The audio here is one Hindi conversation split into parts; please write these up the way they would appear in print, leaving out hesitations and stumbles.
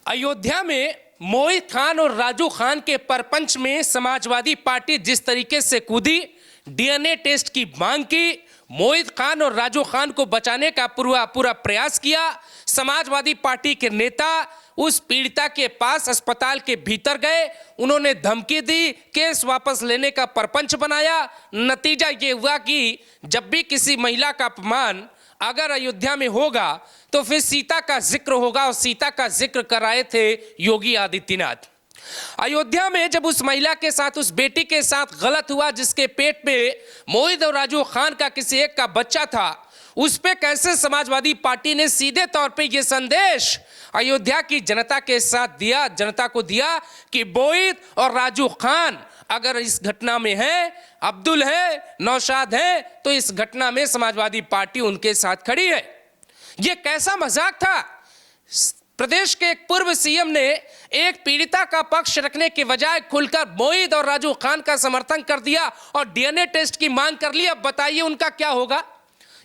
अयोध्या में मोहित खान और राजू खान के परपंच में समाजवादी पार्टी जिस तरीके से कूदी, डीएनए टेस्ट की मांग की, मोहित खान और राजू खान को बचाने का पूरा प्रयास किया। समाजवादी पार्टी के नेता उस पीड़िता के पास अस्पताल के भीतर गए, उन्होंने धमकी दी, केस वापस लेने का परपंच बनाया। नतीजा ये हुआ कि जब भी किसी महिला का अपमान अगर अयोध्या में होगा तो फिर सीता का जिक्र होगा, और सीता का जिक्र कराए थे योगी आदित्यनाथ। अयोध्या में जब उस महिला के साथ, उस बेटी के साथ गलत हुआ जिसके पेट में मोहित और राजू खान का किसी एक का बच्चा था, उस पे कैसे समाजवादी पार्टी ने सीधे तौर पे ये संदेश अयोध्या की जनता के साथ दिया, जनता को दिया कि मोहित और राजू खान अगर इस घटना में है, अब्दुल है, नौशाद है, तो इस घटना में समाजवादी पार्टी उनके साथ खड़ी है। ये कैसा मजाक था। प्रदेश के एक पूर्व सीएम ने एक पीड़िता का पक्ष रखने के बजाय खुलकर मोहित और राजू खान का समर्थन कर दिया और डीएनए टेस्ट की मांग कर ली। अब बताइए उनका क्या होगा।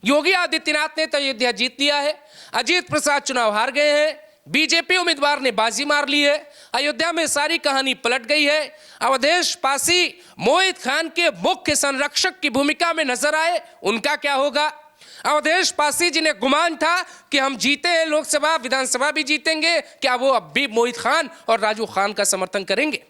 योगी आदित्यनाथ ने तो अयोध्या जीत लिया है, अजीत प्रसाद चुनाव हार गए हैं, बीजेपी उम्मीदवार ने बाजी मार ली है, अयोध्या में सारी कहानी पलट गई है। अवधेश पासी मोहित खान के मुख्य संरक्षक की भूमिका में नजर आए, उनका क्या होगा। अवधेश पासी जिन्हें गुमान था कि हम जीते हैं, लोकसभा विधानसभा भी जीतेंगे, क्या वो अब भी मोहित खान और राजू खान का समर्थन करेंगे।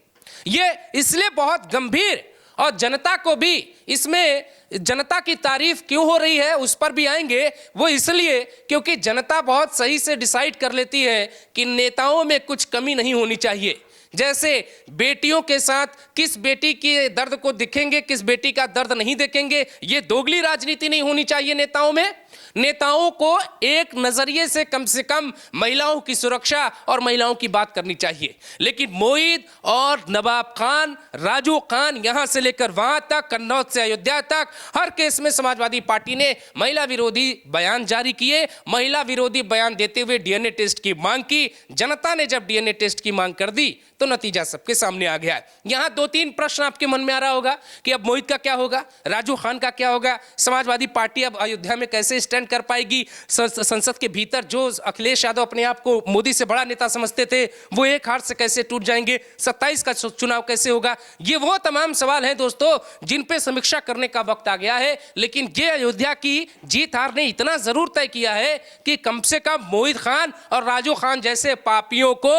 ये इसलिए बहुत गंभीर, और जनता को भी इसमें, जनता की तारीफ क्यों हो रही है उस पर भी आएंगे। वो इसलिए क्योंकि जनता बहुत सही से डिसाइड कर लेती है कि नेताओं में कुछ कमी नहीं होनी चाहिए। जैसे बेटियों के साथ किस बेटी के दर्द को दिखेंगे, किस बेटी का दर्द नहीं देखेंगे, ये दोगली राजनीति नहीं होनी चाहिए नेताओं में। नेताओं को एक नजरिए से कम महिलाओं की सुरक्षा और महिलाओं की बात करनी चाहिए। लेकिन मोहित और नवाब खान, राजू खान, यहां से लेकर वहां तक, कन्नौज से अयोध्या तक, हर केस में समाजवादी पार्टी ने महिला विरोधी बयान जारी किए। महिला विरोधी बयान देते हुए डीएनए टेस्ट की मांग की। जनता ने जब डीएनए टेस्ट की मांग कर दी तो नतीजा सबके सामने आ गया है। यहां 2-3 प्रश्न आपके मन में आ रहा होगा कि अब मोहित का क्या होगा, राजू खान का क्या होगा, समाजवादी पार्टी अब अयोध्या में कैसे स्टैंड कर पाएगी। संसद के भीतर जो अखिलेश यादव अपने आप को मोदी से बड़ा नेता समझते थे, वो एक हार से कैसे टूट जाएंगे। 27 का चुनाव कैसे होगा। ये वो तमाम सवाल हैं दोस्तों जिन पे समीक्षा करने का वक्त आ गया है। लेकिन ये अयोध्या की जीत हार ने इतना जरूर तय किया है कि कम से कम मोहित खान और राजू खान जैसे पापियों को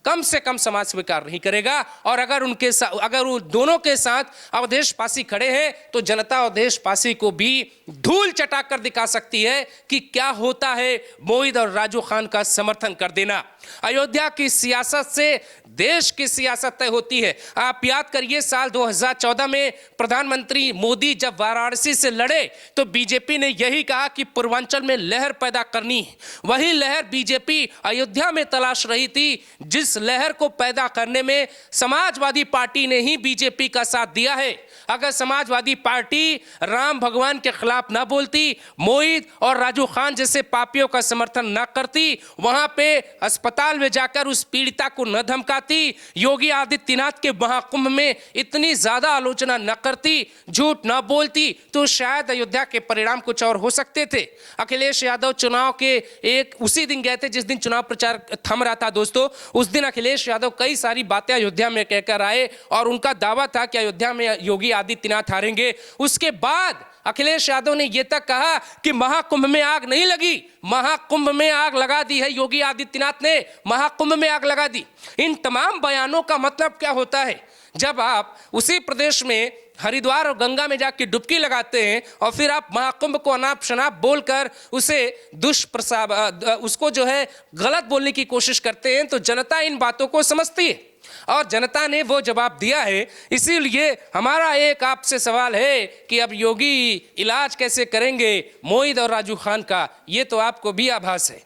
कम से कम समाज स्वीकार नहीं करेगा। और अगर उनके साथ, अगर वो दोनों के साथ अवधेश पासी खड़े हैं तो जनता अवधेश पासी को भी धूल चटाकर दिखा सकती है कि क्या होता है मोहित और राजू खान का समर्थन कर देना। अयोध्या की सियासत से देश की सियासत तय होती है। आप याद करिए साल 2014 में प्रधानमंत्री मोदी जब वाराणसी से लड़े तो बीजेपी ने यही कहा कि पूर्वांचल में लहर पैदा करनी है। वही लहर बीजेपी अयोध्या में तलाश रही थी, जिस लहर को पैदा करने में समाजवादी पार्टी ने ही बीजेपी का साथ दिया है। अगर समाजवादी पार्टी राम भगवान के खिलाफ ना बोलती, मोहित और राजू खान जैसे पापियों का समर्थन ना करती, वहां पे अस्पताल में जाकर उस पीड़िता को न धमकाती, योगी आदित्यनाथ के महाकुंभ में इतनी ज्यादा आलोचना न करती, झूठ न बोलती, तो शायद अयोध्या के परिणाम कुछ और हो सकते थे। अखिलेश यादव चुनाव के एक उसी दिन गए थे जिस दिन चुनाव प्रचार थम रहा था दोस्तों। उस दिन अखिलेश यादव कई सारी बातें अयोध्या में कहकर आए और उनका दावा था कि अयोध्या में योगी आदित्यनाथ हारेंगे। उसके बाद अखिलेश यादव ने यह तक कहा कि महाकुंभ में आग नहीं लगी, महाकुंभ में आग लगा दी है योगी आदित्यनाथ ने, महाकुंभ में आग लगा दी। इन तमाम बयानों का मतलब क्या होता है। जब आप उसी प्रदेश में हरिद्वार और गंगा में जाके डुबकी लगाते हैं और फिर आप महाकुंभ को अनाप शनाप बोलकर उसे उसको जो है गलत बोलने की कोशिश करते हैं, तो जनता इन बातों को समझती है और जनता ने वो जवाब दिया है। इसीलिए हमारा एक आपसे सवाल है कि अब योगी इलाज कैसे करेंगे मोहित और राजू खान का, ये तो आपको भी आभास है।